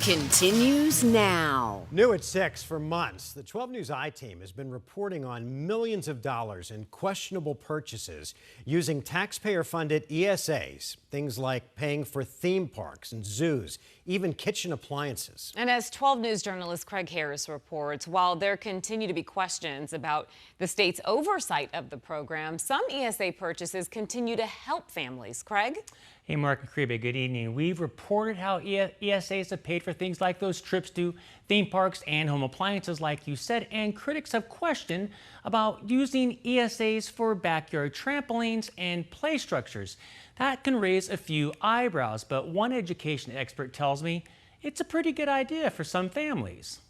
continues now. New at 6 for months, the 12 News I-Team has been reporting on millions of dollars in questionable purchases using taxpayer-funded ESAs, things like paying for theme parks and zoos, even kitchen appliances. And as 12 News journalist Craig Harris reports, while there continue to be questions about the state's oversight of the program, some ESA purchases continue to help families. Craig? Hey, Mark and Kribe, good evening. We've reported how ESAs have paid for things like those trips to theme parks and home appliances, like you said, and critics have questioned about using ESAs for backyard trampolines and play structures. That can raise a few eyebrows, but one education expert tells me it's a pretty good idea for some families.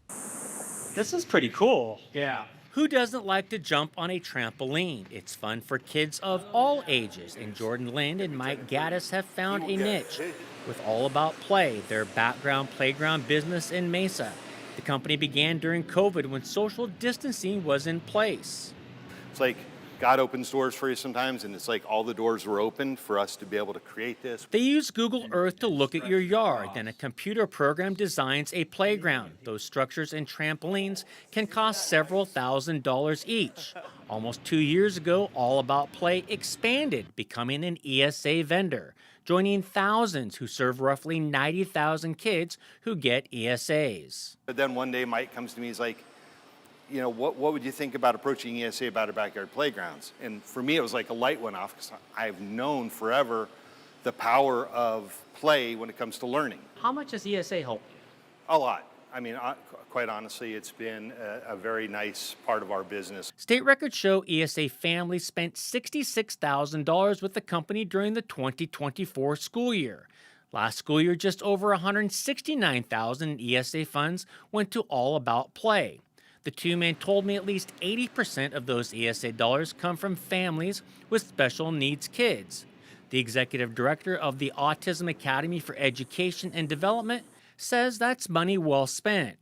This is pretty cool. Yeah. Who doesn't like to jump on a trampoline? It's fun for kids of all ages, and Jordan Lind and Mike Gaddis have found a niche with All About Play, their background playground business in Mesa. The company began during COVID when social distancing was in place. It's like God opens doors for you sometimes, and it's like all the doors were open for us to be able to create this. They use Google Earth to look at your yard, then a computer program designs a playground. Those structures and trampolines can cost several $1,000s each. Almost 2 years ago, All About Play expanded, becoming an ESA vendor, joining thousands who serve roughly 90,000 kids who get ESAs. But then one day Mike comes to me, he's like, you know, what would you think about approaching ESA about our backyard playgrounds? And for me, it was like a light went off because I've known forever the power of play when it comes to learning. How much does ESA help you? A lot. I mean, quite honestly, it's been a very nice part of our business. State records show ESA families spent $66,000 with the company during the 2024 school year. Last school year, just over $169,000 in ESA funds went to All About Play. The two men told me at least 80% of those ESA dollars come from families with special needs kids. The executive director of the Autism Academy for Education and Development says that's money well spent.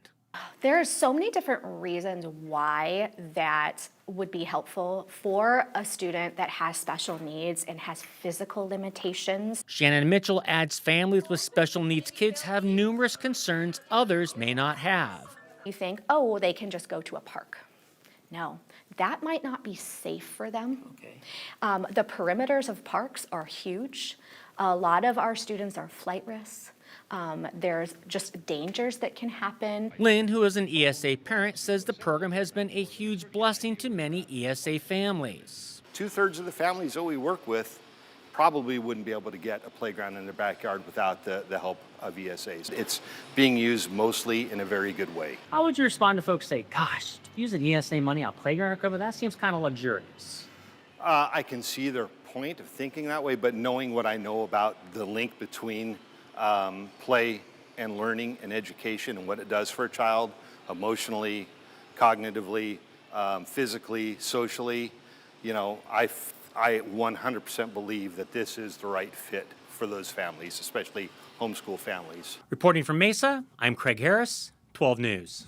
There are so many different reasons why that would be helpful for a student that has special needs and has physical limitations. Shannon Mitchell adds families with special needs kids have numerous concerns others may not have. You think, oh, well, they can just go to a park. No, that might not be safe for them. Okay. The perimeters of parks are huge. A lot of our students are flight risks. There's just dangers that can happen. Lynn, who is an ESA parent, says the program has been a huge blessing to many ESA families. 2/3 of the families that we work with probably wouldn't be able to get a playground in their backyard without the help of ESAs. It's being used mostly in a very good way. How would you respond to folks say, gosh, using ESA money on playground equipment, that seems kind of luxurious? I can see their point of thinking that way, but knowing what I know about the link between play and learning and education and what it does for a child emotionally, cognitively, physically, socially, you know, I 100% believe that this is the right fit for those families, especially homeschool families. Reporting from Mesa, I'm Craig Harris, 12 News.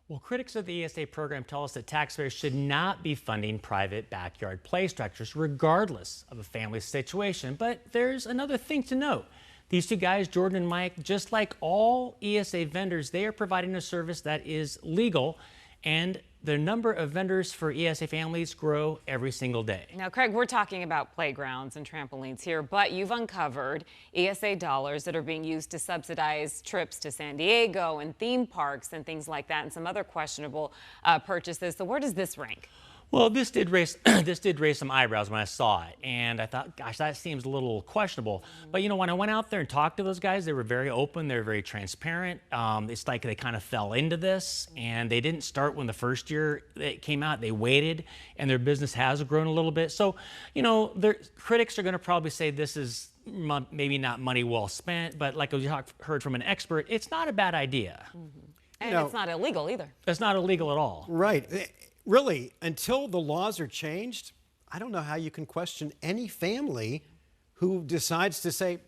Well, critics of the ESA program tell us that taxpayers should not be funding private backyard play structures, regardless of a family's situation. But there's another thing to note. These two guys, Jordan and Mike, just like all ESA vendors, they are providing a service that is legal, and the number of vendors for ESA families grow every single day. Now, Craig, we're talking about playgrounds and trampolines here, but you've uncovered ESA dollars that are being used to subsidize trips to San Diego and theme parks and things like that, and some other questionable purchases. So where does this rank? Well, this did raise some eyebrows when I saw it, and I thought, gosh, that seems a little questionable. But you know, when I went out there and talked to those guys, they were very open, they were very transparent. It's like they kind of fell into this, and they didn't start when the first year it came out. They waited, and their business has grown a little bit. So, you know, their critics are going to probably say this is maybe not money well spent, but like we heard from an expert, it's not a bad idea. And it's not illegal either. It's not illegal at all. Right. Really, until the laws are changed, I don't know how you can question any family who decides to say,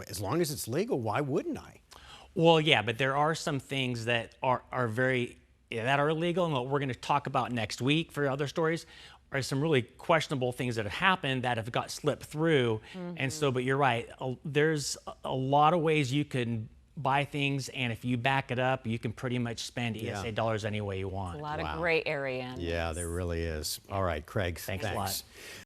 as long as it's legal, why wouldn't I? Well, yeah, but there are some things that are illegal, and what we're going to talk about next week for other stories are some really questionable things that have happened that have got slipped through. And so, but you're right, there's a lot of ways you can buy things, and if you back it up, you can pretty much spend ESA dollars any way you want. A lot of gray area in Yeah, this. there really is. All right, Craig, Thanks a lot.